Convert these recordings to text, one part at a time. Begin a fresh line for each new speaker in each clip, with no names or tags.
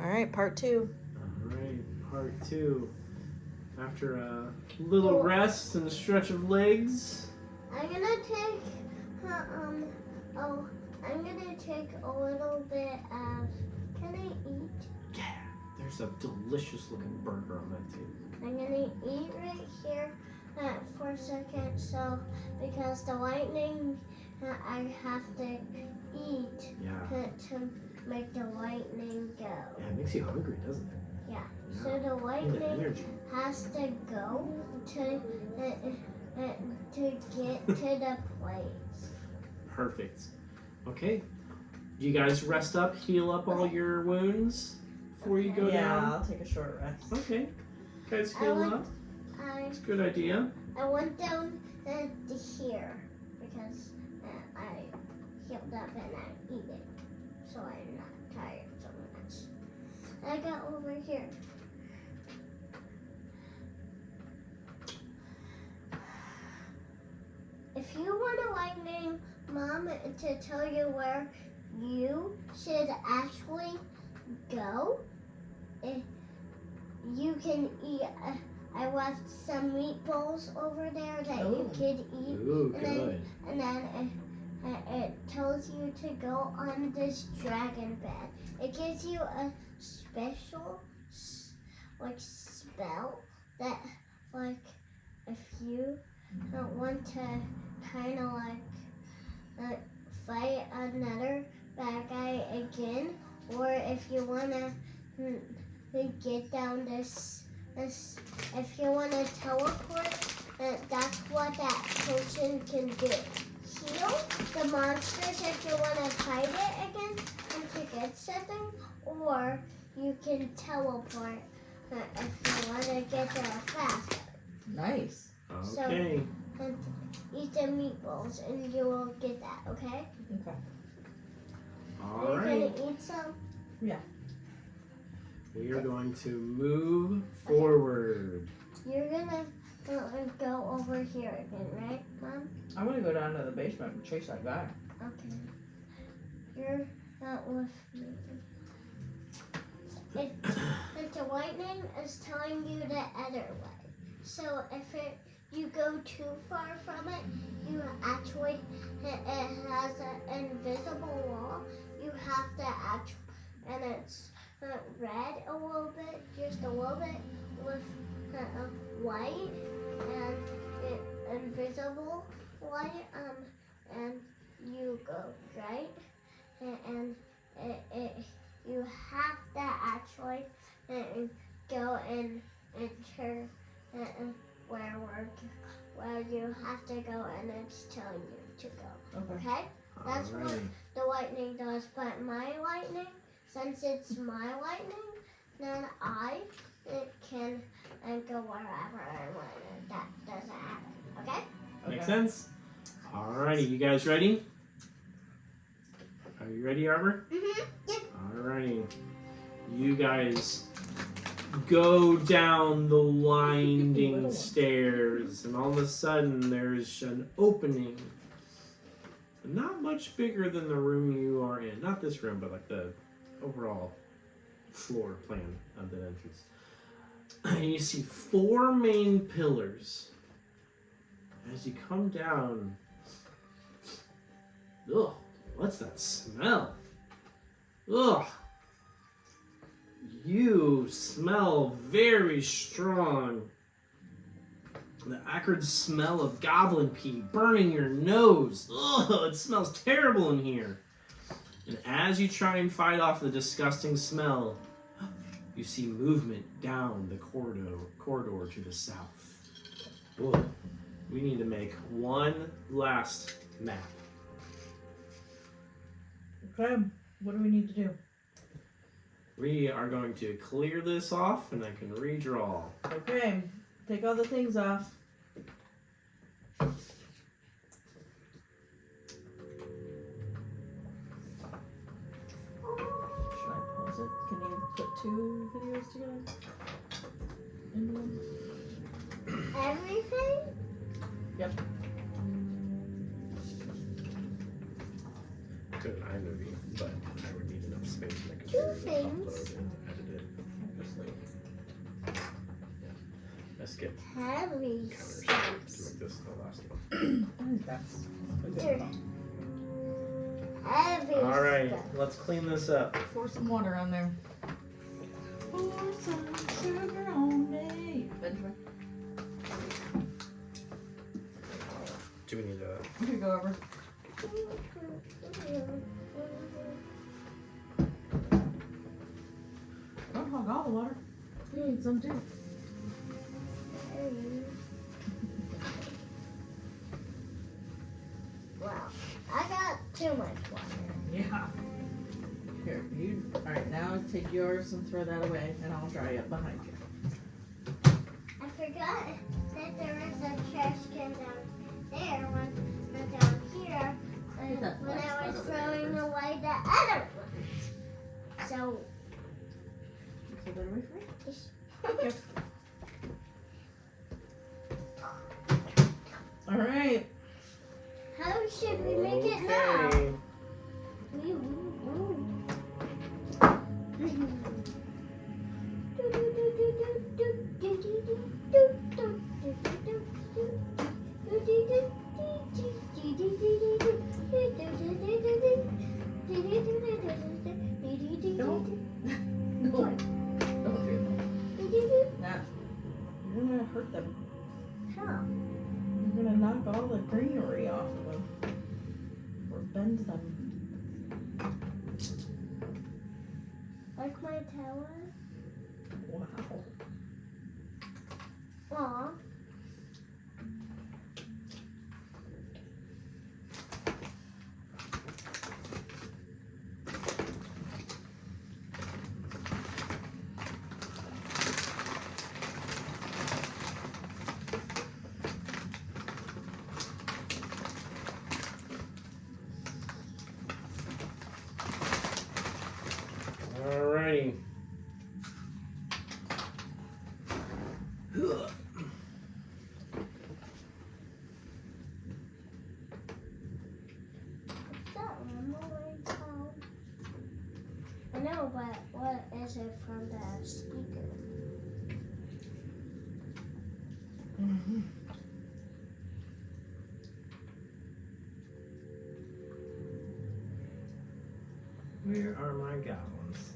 All right, part 2.
All right, part 2. After a little rest and a stretch of legs.
I'm gonna take I'm gonna take a little bit of. Can I eat?
Yeah, there's a delicious looking burger on that table.
I'm gonna eat right here for a second. So because the lightning, I have to eat to make the lightning go.
Yeah, it makes you hungry, doesn't it?
Yeah. So the lightning has to go to get to the place.
Perfect. Okay. Do you guys rest up, heal up all your wounds before you go down?
Yeah, I'll take a short rest.
Okay. Guys, heal up. That's a good idea.
I went down to here because I healed up and I'm eating, so I'm not tired so much. I got over here. If you want a lightning, Mom, to tell you where you should actually go, you can eat. I left some meatballs over there that you could eat.
Ooh, good.
And then it tells you to go on this dragon bed. It gives you a special spell that if you want to kind of fight another bad guy again, or if you want to get down this, if you want to teleport, that's what that potion can do. Heal the monsters if you want to fight it again and to get something, or you can teleport if you want to get there faster.
Nice.
Okay.
So, eat the meatballs and you will get that, okay?
Okay.
All
Are you
right.
going to eat some?
Yeah.
We are going to move forward.
You're going to go over here again, right, Mom?
I'm going to go down to the basement and chase that guy.
Okay. You're not with me. The lightning is telling you the other way. So if you go too far from it, you actually, it has an invisible wall. You have to actually, and it's red a little bit, just a little bit, with white and invisible light, and you go right, and you have to actually go and enter where you have to go, and it's telling you to go. Okay? That's
All right.
what the lightning does. But my lightning, since it's my lightning, then it can go wherever I want, and that doesn't happen. Okay?
Make sense? Alrighty, you guys ready? Are you ready, Arbor?
Mm-hmm. Yeah.
Alrighty. You guys go down the winding stairs, and all of a sudden there's an opening. Not much bigger than the room you are in. Not this room, but like the overall floor plan of the entrance. And you see 4 main pillars. As you come down, ugh, what's that smell? Ugh. You smell very strong. The acrid smell of goblin pee burning your nose. Ugh, it smells terrible in here. And as you try and fight off the disgusting smell, you see movement down the corridor to the south. Ugh. We need to make one last map.
Okay. What do we need to do?
We are going to clear this off, and I can redraw.
Okay. Take all the things off. Should I pause it? Can you put 2 videos together? Into one?
Everything?
Yep.
Could iMovie, but I would need enough space to make a
2 things.
upload and edit I skipped
Heavy
counters.
steps.
Make this the last one.
I think that's a good
There.
call.
Heavy
All right,
steps.
let's clean this up.
Pour some water on there. Pour some sugar on me. Benjamin,
Do we need a?
here you go over. Don't hog all the water. You need some too.
Wow, I got too much water.
Yeah. Here, you. All right, now take yours and throw that away, and I'll dry up behind you.
I forgot that there was a trash can down there, one down here,
Get that
when
black
I was
spot over there
throwing
first.
away the other ones. So,
Throw that away for me.
just
Yep. All right.
how should we make it now?
Okay.
Don't do that. You're gonna hurt them.
How?
You're gonna knock all the greenery off of them. Or bend them.
Like my tower?
Wow.
Aw.
Alrighty.
What's that rumbling sound? I know, but what is it from the speaker?
Mm-hmm.
Where are my goblins?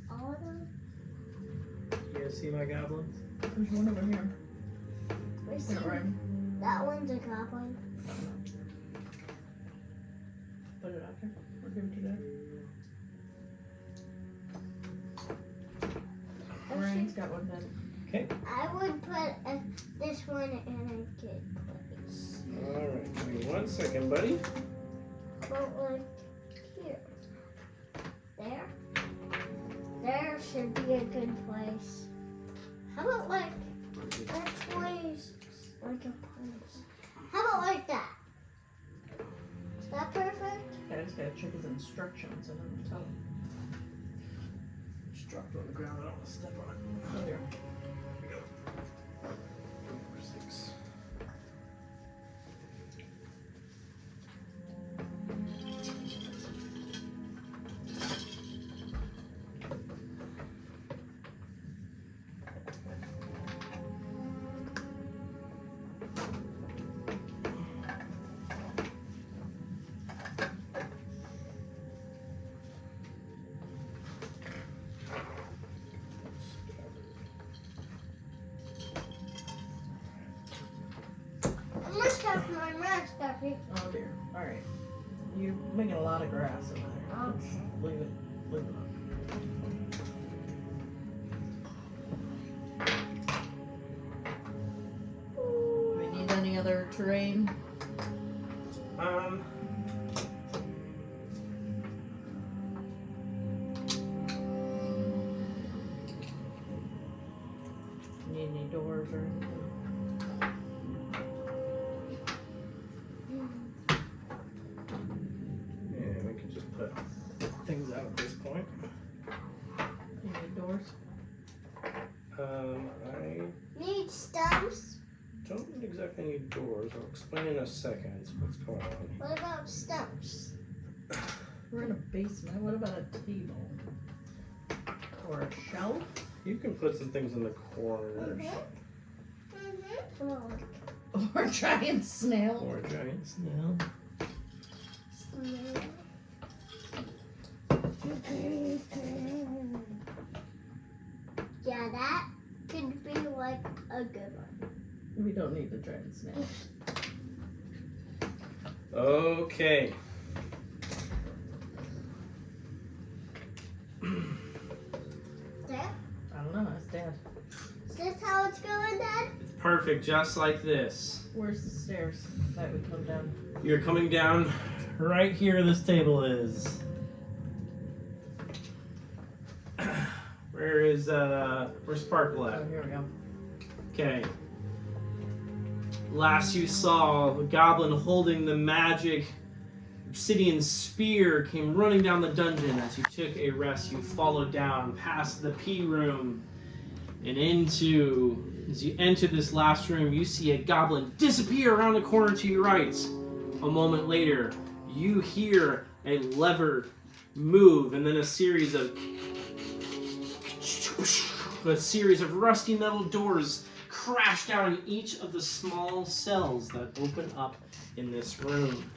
All of them?
You guys see my goblins?
There's one over here.
We see
Is that right?
that one's a goblin.
Put it out there. Or give it to Dad. Ryan's got one then.
I would put this one in a good place.
Alright, give me 1 second, buddy.
But like here. There. There should be a good place. How about like a place? Like a place. How about like that? Is that perfect?
I just gotta check his instructions and then tell him.
Just dropped it on the ground. I don't want to step on it.
Oh, there.
Here we go. 4, 6.
I must have my mask up here.
Oh dear. Alright. You're making a lot of grass over there.
Okay.
Leave it. Leave it up. Do we need any other terrain? Need any doors or anything?
Yeah, we can just put things out at this point.
You need doors?
I
Need stumps?
don't exactly need doors. I'll explain in a second what's going on.
What about stumps?
We're in a basement. What about a table? Or a shelf?
You can put some things in the corners.
Or giant snail.
Or a giant snail.
Yeah, that could be like a good one.
We don't need the giant snail.
Okay.
Dad?
I don't know. It's Dad.
Is this how it's going, Dad?
It's perfect, just like this.
Where's the stairs that we come down?
You're coming down right here. This table is. Where's Sparkle at?
Oh, here we go.
Okay. Last you saw, the goblin holding the magic obsidian spear came running down the dungeon. As you took a rest, you followed down past the P room and as you enter this last room, you see a goblin disappear around the corner to your right. A moment later, you hear a lever move and then a series of rusty metal doors crash down in each of the small cells that open up in this room.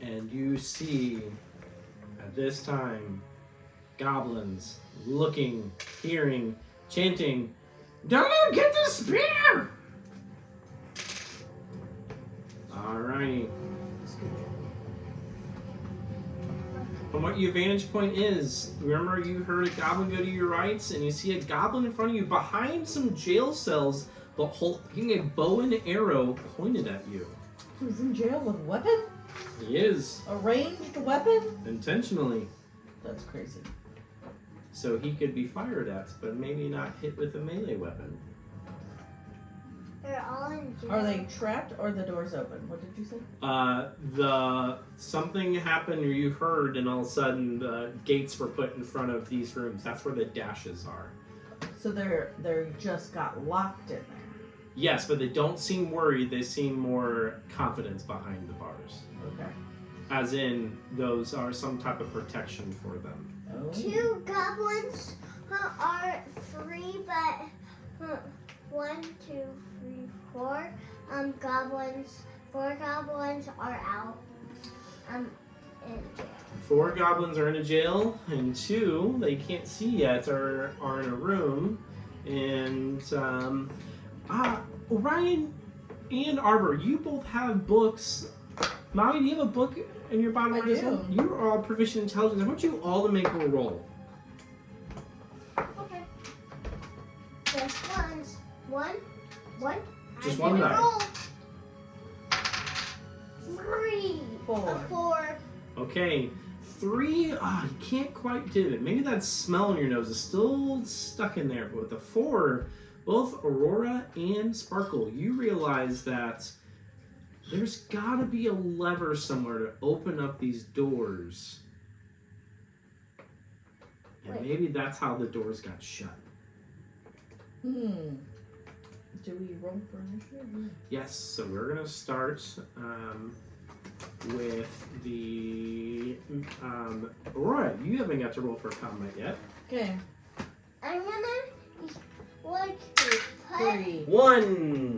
And you see, at this time, goblins looking, hearing, chanting, "Don't get the spear!" Alrighty. From what your vantage point is, remember you heard a goblin go to your right, and you see a goblin in front of you behind some jail cells, but holding a bow and arrow pointed at you.
Who's in jail with a weapon?
He is.
A ranged weapon?
Intentionally.
That's crazy.
So he could be fired at, but maybe not hit with a melee weapon.
They're all in jail.
Are they trapped or the doors open? What did you say?
Something happened or you heard, and all of a sudden the gates were put in front of these rooms. That's where the dashes are.
So they're just got locked in there.
Yes, but they don't seem worried. They seem more confident behind the bars.
Okay.
As in, those are some type of protection for them.
Oh.
2 goblins are free, but 1, 2, 3, 4 goblins. 4 goblins are out. In jail.
4 goblins are in a jail, and 2 they can't see yet are in a room. And Orion and Arbor, you both have books. Molly, do you have a book in your bottom
I
right as
do.
well? You're all proficient in intelligence. I want you all to make a roll.
Okay. Just ones. One.
Just
I
one
didn't
die.
roll. 3.
4.
A 4.
Okay, 3, you can't quite do it. Maybe that smell in your nose is still stuck in there. But with the 4, both Aurora and Sparkle, you realize that there's gotta be a lever somewhere to open up these doors. And
Wait.
maybe that's how the doors got shut.
Do we roll for initiative?
Yes, so we're gonna start with the Aurora. You haven't got to roll for combat yet.
Okay.
I'm gonna put
3.
1.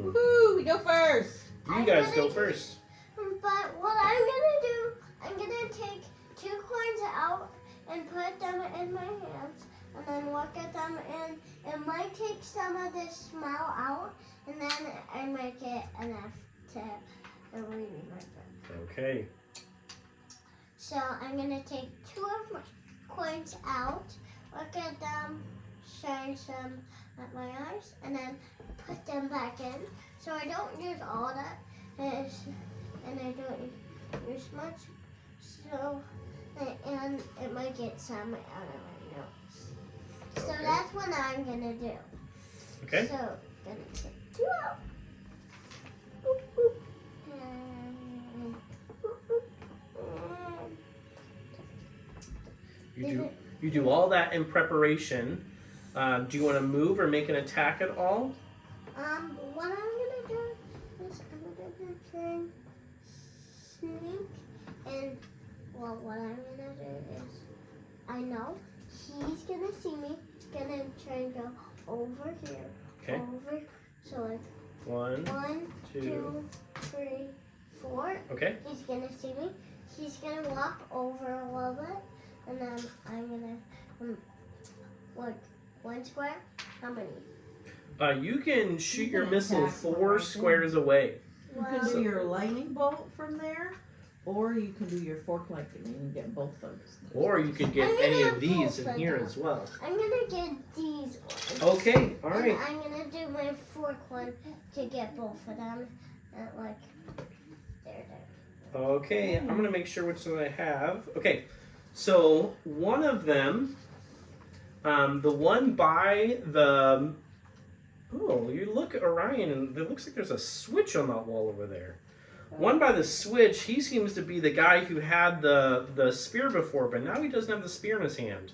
Woohoo! We go first.
You guys go first.
But what I'm gonna do, I'm gonna take 2 coins out and put them in my hands and then look at them, and it might take some of the smell out, and then I might get enough to read my book.
Okay.
So I'm gonna take 2 of my coins out, look at them, shine some at my eyes, and then put them back in. So I don't use all that, and I don't use much. So, and it might get some out of my nose. So
Okay.
that's what I'm gonna do.
Okay.
So, gonna take 2 out. Boop, boop. And boop, boop.
You do all that in preparation. Do you want to move or make an attack at all?
What I'm gonna do is I'm gonna turn sneak, and what I'm gonna over here.
Okay.
Over. So like
1,
1,
2.
2, 3, 4.
Okay.
He's gonna see me. He's gonna walk over a little bit, and then I'm gonna like 1 square. How many?
You can shoot
You
your
can
missile
attack from
4
right
squares away.
You can do your lightning bolt from there, or you can do your fork lightning and get both those.
Or you could get
I'm
any
gonna
of these
both
in
of
here
them.
as well.
I'm gonna get these ones.
Okay, alright.
And I'm gonna do my fork one to get both of them. Like, there.
Okay, I'm gonna make sure which one I have. Okay, so one of them, the one by the. Oh, you look, Orion, and it looks like there's a switch on that wall over there. One by the switch, he seems to be the guy who had the spear before, but now he doesn't have the spear in his hand.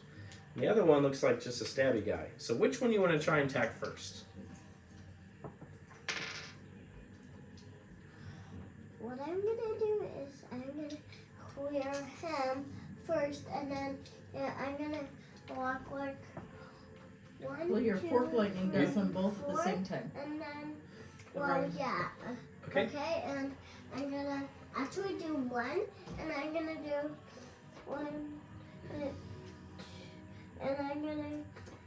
And the other one looks like just a stabby guy. So which one do you want to try and attack first?
What I'm gonna do is I'm gonna clear him first, and then I'm gonna walk like 1,
Well, your
2,
fork lightning
3,
does them both at the
4,
same time.
And then,
Right.
yeah.
Okay.
Okay, and I'm gonna actually do 1, and I'm gonna do 1, and I'm gonna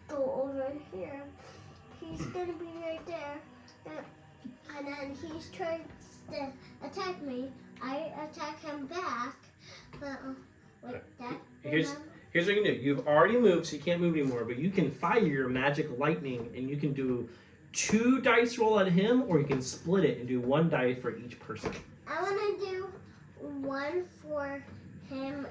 go over here. He's gonna be right there, and then he's trying to attack me. I attack him back, but wait, that.
Here's what you can do. You've already moved, so you can't move anymore, but you can fire your magic lightning, and you can do 2 dice roll at him, or you can split it and do 1 die for each person.
I want to do 1 for him,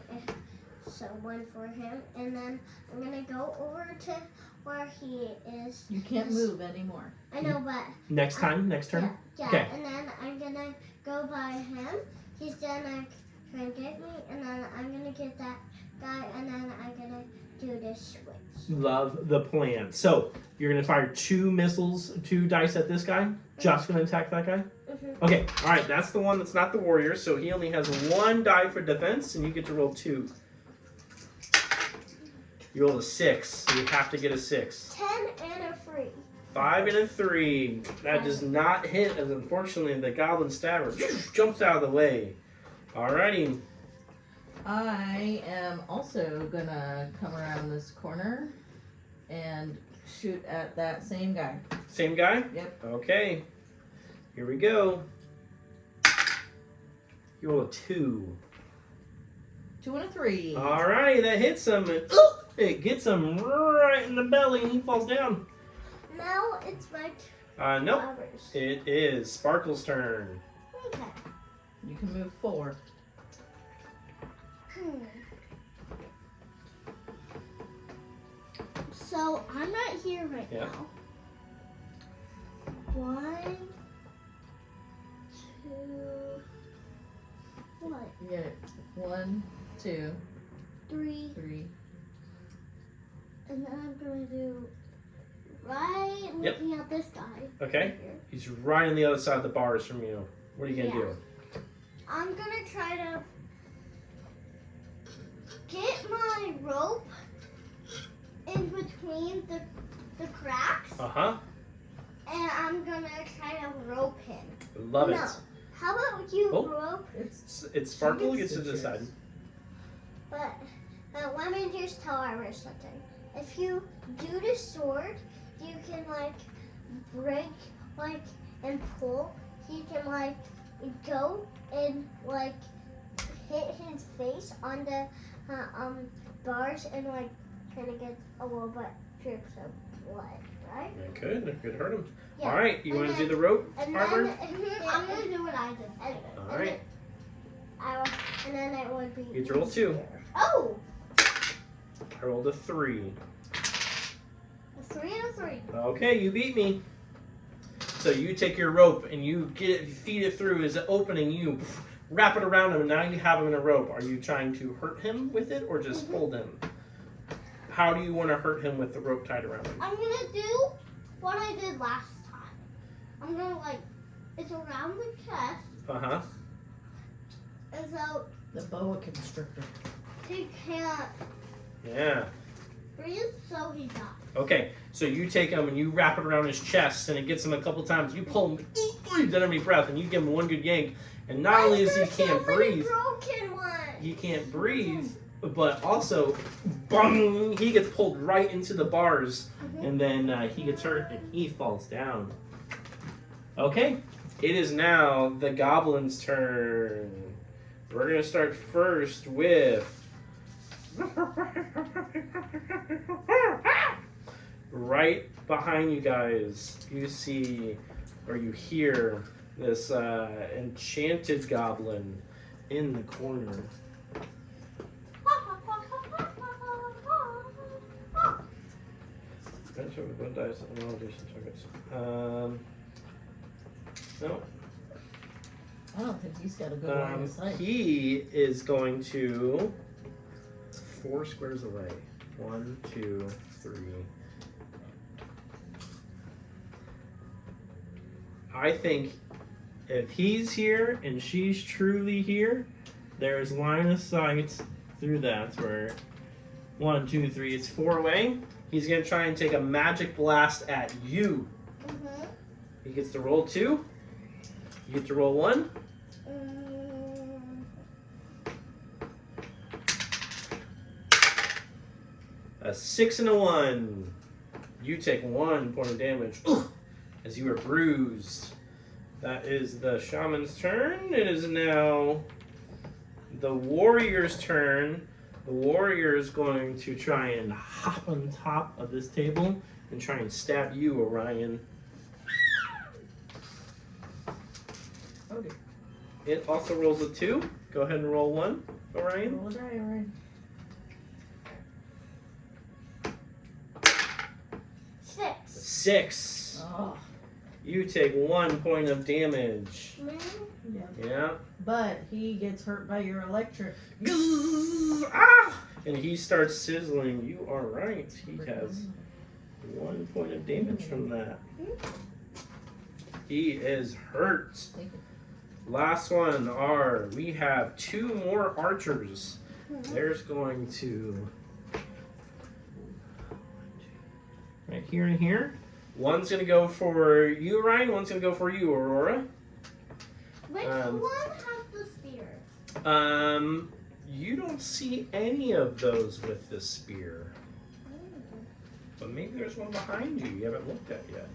so 1 for him, and then I'm gonna go over to where he is.
You can't move anymore.
I know, but
Next time, next turn.
yeah,
Okay.
and then I'm gonna go by him. He's gonna try and get me, and then I'm gonna get that guy, and then I'm gonna do this switch.
Love the plan. So you're gonna fire 2 missiles, 2 dice at this guy. Josh's gonna attack that guy.
Mhm.
Okay, all right. That's the one that's not the warrior. So he only has 1 die for defense, and you get to roll 2. You rolled a 6, so you have to get a 6.
10 and a 3.
5 and a 3. That does not hit, as unfortunately the goblin stabber jumps out of the way. Alrighty.
I am also gonna come around this corner and shoot at that same guy.
Same guy?
Yep.
Okay. Here we go. You roll a 2.
2 and a 3.
Alrighty, that hits him. And, it gets him right in the belly and he falls down.
Now it's my
Nope.
flowers.
It is Sparkle's turn.
Okay.
You can move 4.
So I'm right here right
Yeah.
now. 1, 2, what?
You get it. 1, 2,
3,
3.
and then I'm gonna do right
Yep.
looking at this guy.
Okay.
Right here.
He's right on the other side of the bars from you. What are you gonna do?
I'm gonna try to get my rope in between the cracks,
Uh-huh.
and I'm gonna try to rope him.
Love
No.
it.
How about you
Oh.
rope?
It's Sparkle
She
gets to
gets to
decide.
choose.
But let me just tell Ira something. If you do the sword, you can like break and pull. He can like go and like hit his face on the bars and like kind of get a little bit drips of blood, right?
It could hurt him.
Yeah.
All right, you
And
want to do
then-
the rope,
And
Arbor?
then I'm gonna do what I did.
All right.
And then it would be.
You roll 2.
easier. Oh,
I rolled a 3.
a 3 and a 3.
Okay, you beat me. So you take your rope and you feed it through his opening. You wrap it around him, and now you have him in a rope. Are you trying to hurt him with it or just hold him? How do you want to hurt him with the rope tied around him?
I'm gonna do what I did last time. I'm gonna it's around the chest,
Uh-huh.
and so
The boa constrictor.
he can't.
Yeah.
breathe, so he dies.
Okay, so you take him and you wrap it around his chest, and it gets him a couple times. You pull him deep underneath breath, and you give him one good yank. And not only is he can't breathe,
Broken ones?
he can't breathe, but also, bung, he gets pulled right into the bars, and then he gets hurt and he falls down. Okay, it is now the goblin's turn. We're gonna start first with right behind you guys. You see, or you hear this enchanted goblin in the corner. No.
I don't think he's got a good line of sight.
He is going to 4 squares away. 1, 2, 3. I think if he's here and she's truly here, there's line of sight through that. Where 1, 2, 3, it's 4 away. He's gonna try and take a magic blast at you. He gets to roll 2. You get to roll 1. A 6 and a 1. You take 1 point of damage as you are bruised. That is the shaman's turn. It is now the warrior's turn. The warrior is going to try and hop on top of this table and try and stab you, Orion.
Okay.
It also rolls a 2. Go ahead and roll 1, Orion.
Roll a die, Orion.
6.
Oh.
You take 1 point of damage.
Yeah.
Yeah.
But he gets hurt by your electric.
Ah! And he starts sizzling. You are right. He has 1 point of damage from that. He is hurt. Last one we have 2 more archers. There's going to right here and here. One's gonna go for you, Ryan. One's gonna go for you, Aurora.
Which one has the spear?
You don't see any of those with the spear. But maybe there's one behind you haven't looked at yet.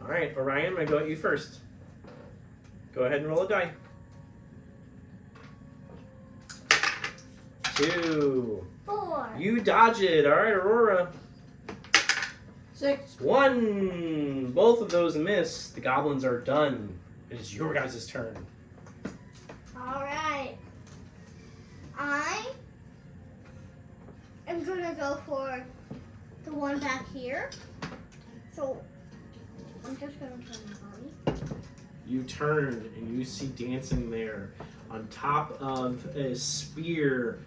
Alright, Orion, I'm gonna go at you first. Go ahead and roll a die. 2.
4.
You dodge it. Alright, Aurora.
6.
1. Both of those miss. The goblins are done. It is your guys' turn.
Alright. I am gonna go for the one back here. So I'm just gonna turn my body.
You turn and you see dancing there on top of a spear,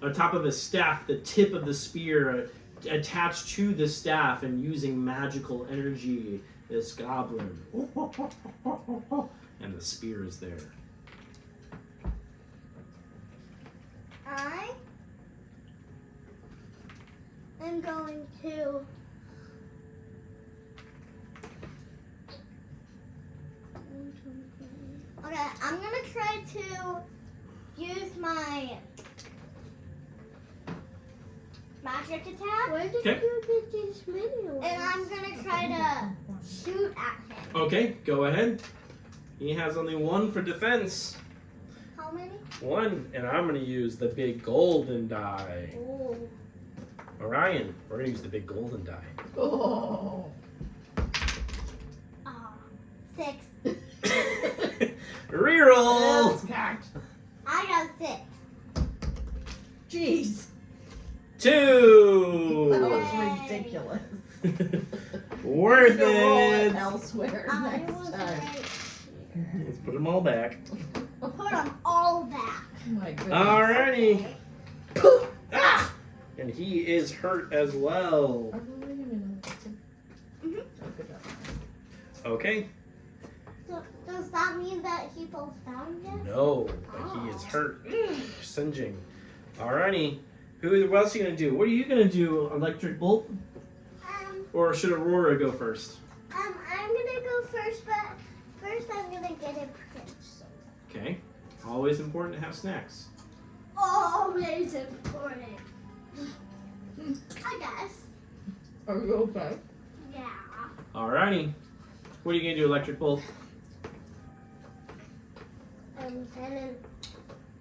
on top of a staff, the tip of the spear attached to the staff and using magical energy, this goblin. And the spear is there.
I am going to I'm gonna try to use my magic attack. Where did you get these videos? And I'm gonna try to shoot at him.
Okay, go ahead. He has only 1 for defense.
How many?
1, and I'm gonna use the big golden die.
Oh.
Orion, we're gonna use the big golden die.
Oh.
6.
Reroll!
That's cocked.
I got 6.
Jeez.
2!
That was
Yay.
ridiculous.
Worth
Go roll it
it!
elsewhere
I
next
was
time.
right here.
Let's put them all back.
Put them all back.
Oh my goodness.
Alrighty. Ah! And he is hurt as well.
Oh, wait a minute.
Mhm.
Oh, good job.
Okay.
So, does that mean that he falls down again?
No, but he is hurt. Singeing. Alrighty. What else are you gonna do? What are you gonna do? Electric bolt? Or should Aurora go first?
I'm gonna go first, but first I'm gonna get a pencil.
Okay. Always important to have snacks.
Always important. I guess.
Are you okay?
Yeah.
Alrighty. What are you gonna do, electric bolt?
And then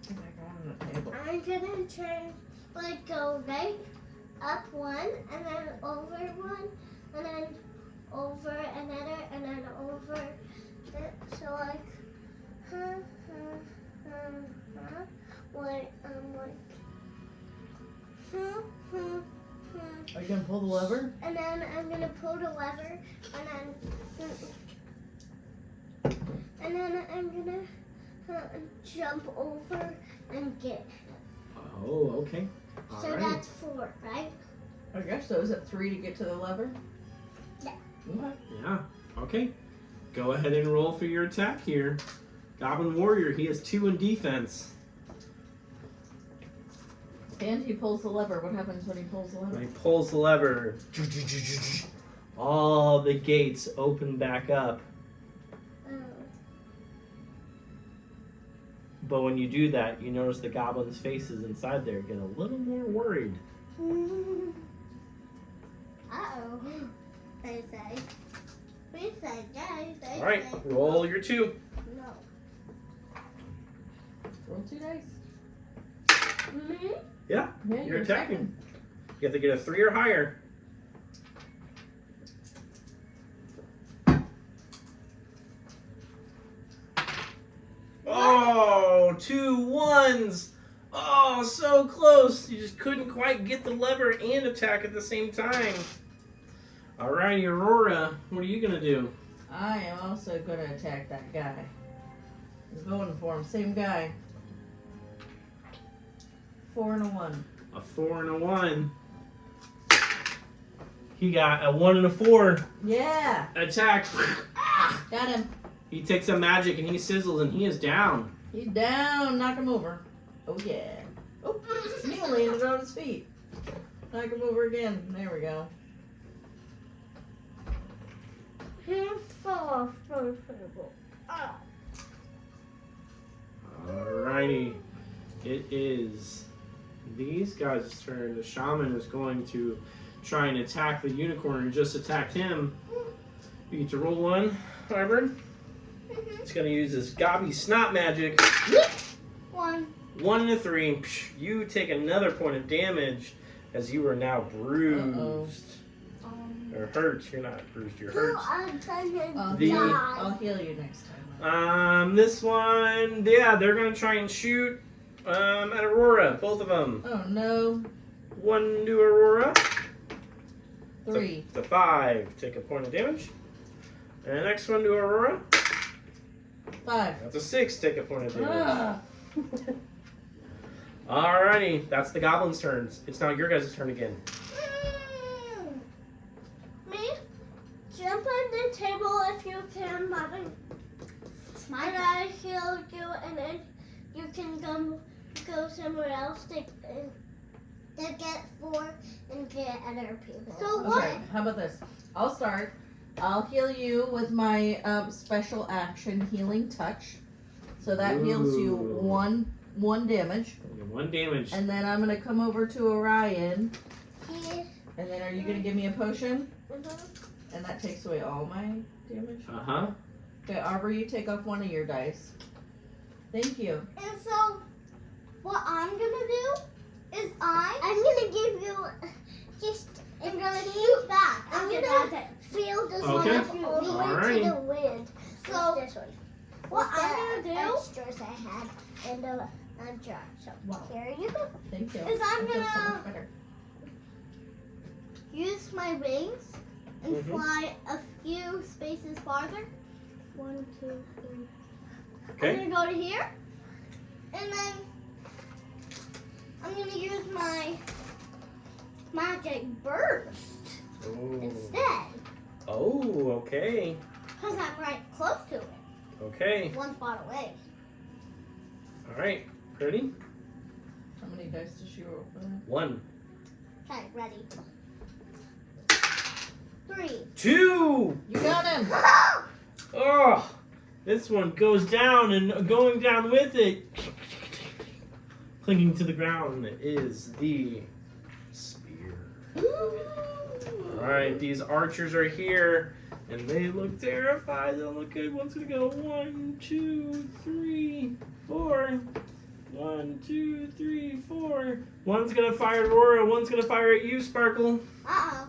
Oh my God, on the table.
I'm gonna turn, like, go right up one, and then over one, and then over another, and then over that. So like,
Are you gonna pull the lever?
and then I'm gonna pull the lever, and then I'm gonna jump over and get.
Oh, okay.
So
Alrighty.
that's 4, right?
I guess so. Is it 3 to get to the lever?
Yeah.
Okay.
Yeah. Okay. Go ahead and roll for your attack here. Goblin Warrior, he has 2 in defense.
And he pulls the lever. What happens when he pulls the
When
lever?
he pulls the lever, all the gates open back up. But when you do that, you notice the goblins' faces inside there get a little more worried.
Uh-oh. They say. We say, guys. They
Alright,
say.
roll your 2.
No.
Roll 2 dice.
Me?
Yeah,
Yeah,
you're attacking. You have to get a 3 or higher. Oh, 2 1s. Oh, so close. You just couldn't quite get the lever and attack at the same time. Alrighty, Aurora, what are you going to do?
I am also going to attack that guy. I'm going for him. Same guy. 4 and a 1.
A 4 and a 1. He got a 1 and a 4.
Yeah.
Attack.
Got him.
He takes some magic and he sizzles and he is down.
He's down. Knock him over. Oh, yeah. Oh, he landed on his feet. Knock him over again. There we go.
Here's fall first table.
Alrighty. It is these guys' turn. The shaman is going to try and attack the unicorn who just attacked him. You get to roll 1, Hybrid. He's going to use his gobby snot magic.
1.
1 and a 3. Psh, you take another point of damage as you are now bruised. Or hurt. You're not bruised, you're hurt.
I'll heal you next time.
This one, yeah, they're going to try and shoot at Aurora. Both of them.
Oh, no.
1 to Aurora.
3.
It's a 5. Take a point of damage. And the next one to Aurora.
5.
That's a 6. Take a point of damage.
Ah.
Alrighty, that's the goblins' turns. It's now your guys' turn again.
Me? Jump on the table if you can, Mommy. And I heal you, and then you can go somewhere else to get 4 and get other people. So what?
Okay, how about this? I'll start. I'll heal you with my special action healing touch. So that heals you
Ooh.
1 damage.
1 damage.
And then I'm going to come over to Orion.
Here.
And then are you going to give me a potion?
Mhm.
And that takes away all my damage?
Uh-huh.
Okay, Arbor, you take off 1 of your dice. Thank you.
And so, what I'm gonna do is I'm gonna give you just. I'm gonna shoot back. I'm gonna feel this
Okay.
one all the way
Alright.
to the wind. So this one. What I'm gonna do? Extras I had and a jar. So here you go.
Thank you.
Is I'm
I feel so
gonna-
much better.
Use my wings and
Mhm.
fly a few spaces farther. 1, 2, 3.
Okay.
I'm gonna go to here, and then I'm gonna use my magic burst
Oh.
instead,
Oh, okay.
because I'm right close to it,
Okay.
1 spot away.
Alright. Ready?
How many dice does she roll for that?
1.
Okay, ready. 3.
2.
You got him!
Oh, this one goes down, and going down with it, clinking to the ground, is the spear. Alright, these archers are here, and they look terrified. They look good. One's gonna go 1, 2, 3, 4. 1, 2, 3, 4. One's gonna fire at Aurora, one's gonna fire at you, Sparkle.
Uh-oh.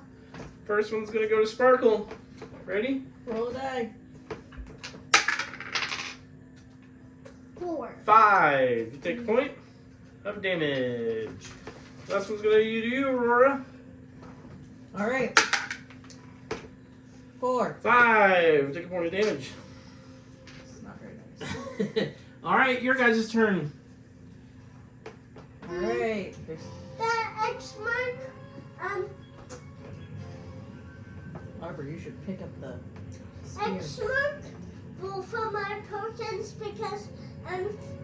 First one's gonna go to Sparkle. Ready?
Roll a die.
4.
5. You take a point of damage. Last one's gonna be you, Aurora.
Alright. 4.
5. Take a point of damage.
It's not very nice.
Alright, your guys' turn.
Alright.
That X mark,
Arbor, you should pick up the spear.
X mark will for my potions because,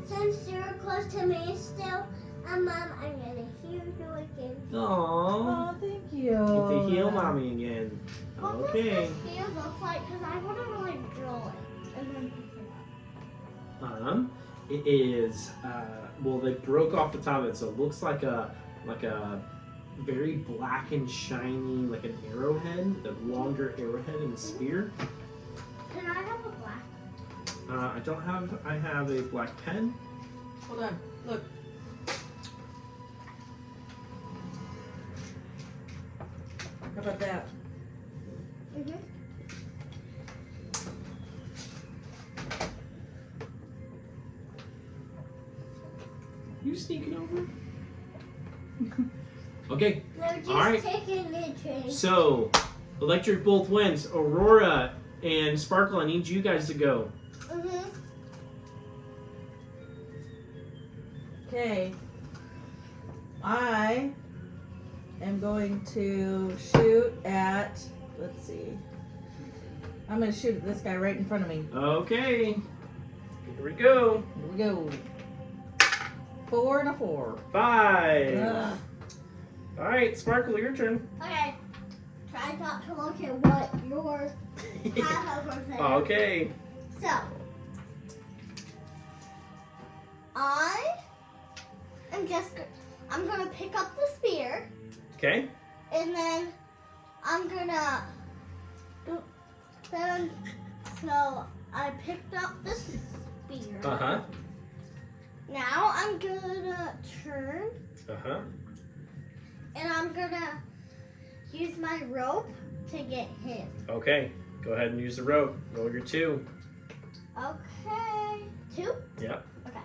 since you're close to me still, Mom, I'm gonna heal you again.
Aww.
Oh, thank you.
Get to heal mommy again.
What
Okay.
does this heal look like? Because I want to like draw it and then pick it up.
It is, well, they broke off the top of it, so it looks like a very black and shiny, like an arrowhead, the longer arrowhead and spear.
Can I have a black?
I have a black pen.
Hold on. Look. How about that?
Mm-hmm.
You sneaking over? Okay,
No, just
All right.
taking the train.
so electric bolt wins. Aurora and Sparkle, I need you guys to go.
Mm-hmm.
Okay. I am going to shoot at, let's see. I'm going to shoot at this guy right in front of me.
Okay, here we go.
Here we go. 4 and a 4.
5.
Ugh.
All right, Sparkle, your turn.
Okay. Try not to look at what yours have over there.
Okay.
So, I'm gonna pick up the spear,
Okay.
and then I'm gonna so I picked up the spear.
Uh-huh.
Now I'm gonna turn,
Uh-huh.
and I'm gonna use my rope to get him.
Okay. Go ahead and use the rope. Roll your 2.
Okay. 2?
Yep.
Okay.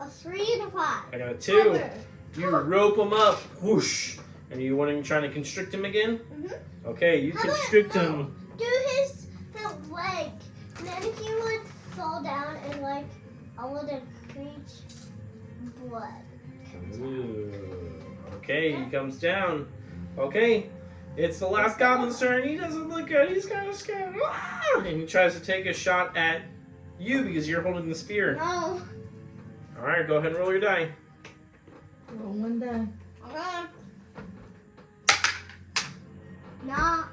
A 3 and a 5.
I got a 2.
Cover.
You rope him up. Whoosh. And you want him trying to constrict him again?
Mm-hmm.
Okay, you
How about-
constrict
no.
him.
Do the leg. Then he would fall down and like I would create blood.
Ooh. Okay, he comes down. Okay, it's the last goblin's turn. He doesn't look good. He's kind of scared. Ah! And he tries to take a shot at you because you're holding the spear.
No.
All right, go ahead and roll your die.
Roll one die.
Okay. Not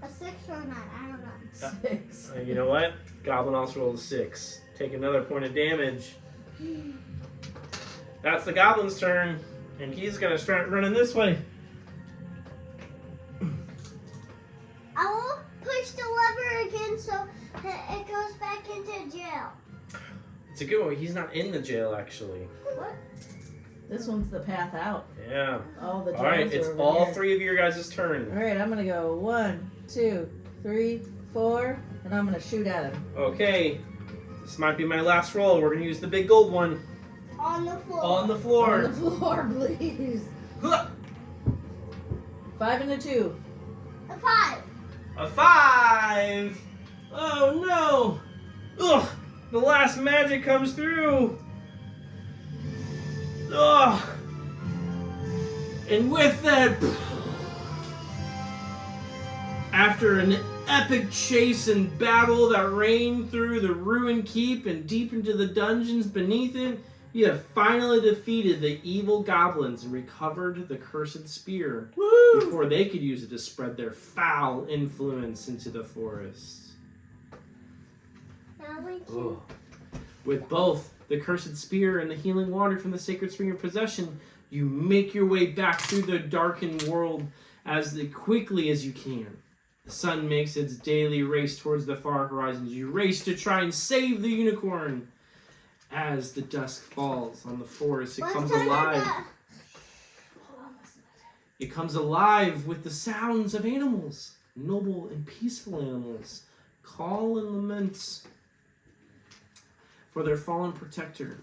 a 6 or a 9. I don't know.
6.
You know what? Goblin also rolled a 6. Take another point of damage. That's the goblin's turn, and he's gonna start running this way.
I will push the lever again so that it goes back into jail.
It's a good one. He's not in the jail, actually.
What?
This one's the path out.
Yeah.
All the
All right,
jails
it's
are over
all
here.
3 of your guys' turn.
All right, I'm gonna go 1, 2, 3, 4, and I'm gonna shoot at him.
Okay, this might be my last roll. We're gonna use the big gold one.
On the floor.
On the floor.
On the floor, please.
Huh.
5 and a 2.
A 5.
A 5! Oh no! Ugh! The last magic comes through! Ugh! And with that, after an epic chase and battle that reigned through the ruined keep and deep into the dungeons beneath it, you have finally defeated the evil goblins and recovered the cursed spear before they could use it to spread their foul influence into the forest.
Now we can...
With both the cursed spear and the healing water from the sacred spring of possession, you make your way back through the darkened world as quickly as you can. The sun makes its daily race towards the far horizons. You race to try and save the unicorn. As the dusk falls on the forest, it comes alive. It comes alive with the sounds of animals, noble and peaceful animals, call and laments for their fallen protector,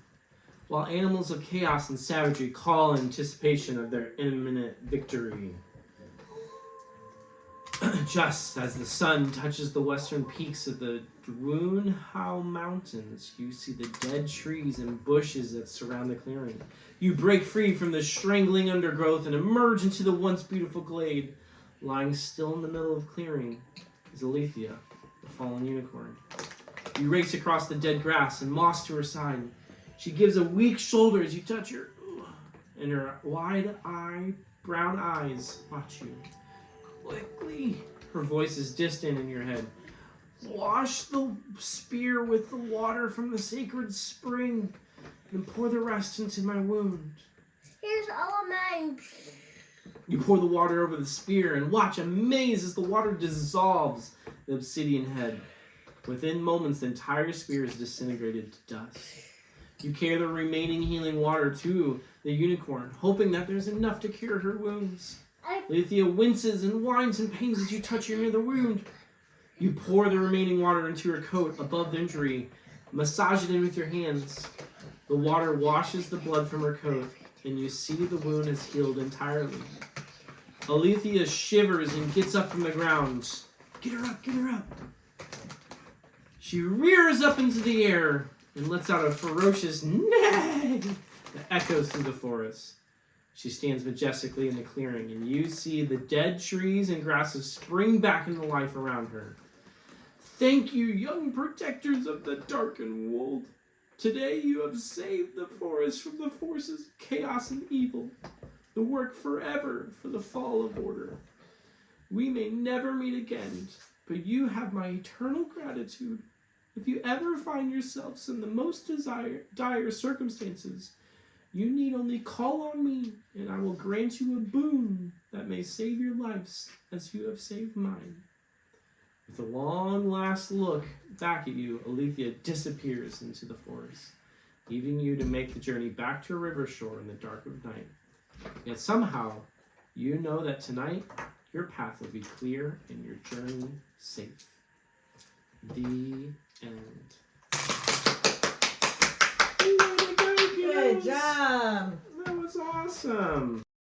while animals of chaos and savagery call in anticipation of their imminent victory. Just as the sun touches the western peaks of the Dwoonhow Mountains, you see the dead trees and bushes that surround the clearing. You break free from the strangling undergrowth and emerge into the once beautiful glade. Lying still in the middle of the clearing is Alethea, the fallen unicorn. You race across the dead grass and moss to her side. She gives a weak shoulder as you touch her, and her wide-eyed brown eyes watch you. Quickly, her voice is distant in your head. Wash the spear with the water from the sacred spring and pour the rest into my wound.
Here's all of mine.
You pour the water over the spear and watch amazed as the water dissolves the obsidian head. Within moments, the entire spear is disintegrated to dust. You carry the remaining healing water to the unicorn, hoping that there's enough to cure her wounds. Alethea winces and whines in pain as you touch her near the wound. You pour the remaining water into her coat above the injury, massage it in with your hands. The water washes the blood from her coat, and you see the wound is healed entirely. Alethea shivers and gets up from the ground. Get her up, get her up. She rears up into the air and lets out a ferocious neigh that echoes through the forest. She stands majestically in the clearing, and you see the dead trees and grasses spring back into life around her. Thank you, young protectors of the darkened world. Today you have saved the forest from the forces of chaos and evil. The work forever for the fall of order. We may never meet again, but you have my eternal gratitude. If you ever find yourselves in the most dire circumstances, you need only call on me, and I will grant you a boon that may save your lives as you have saved mine. With a long last look back at you, Alethea disappears into the forest, leaving you to make the journey back to a river shore in the dark of night. Yet somehow, you know that tonight, your path will be clear and your journey safe. The end.
Good job.
That was awesome.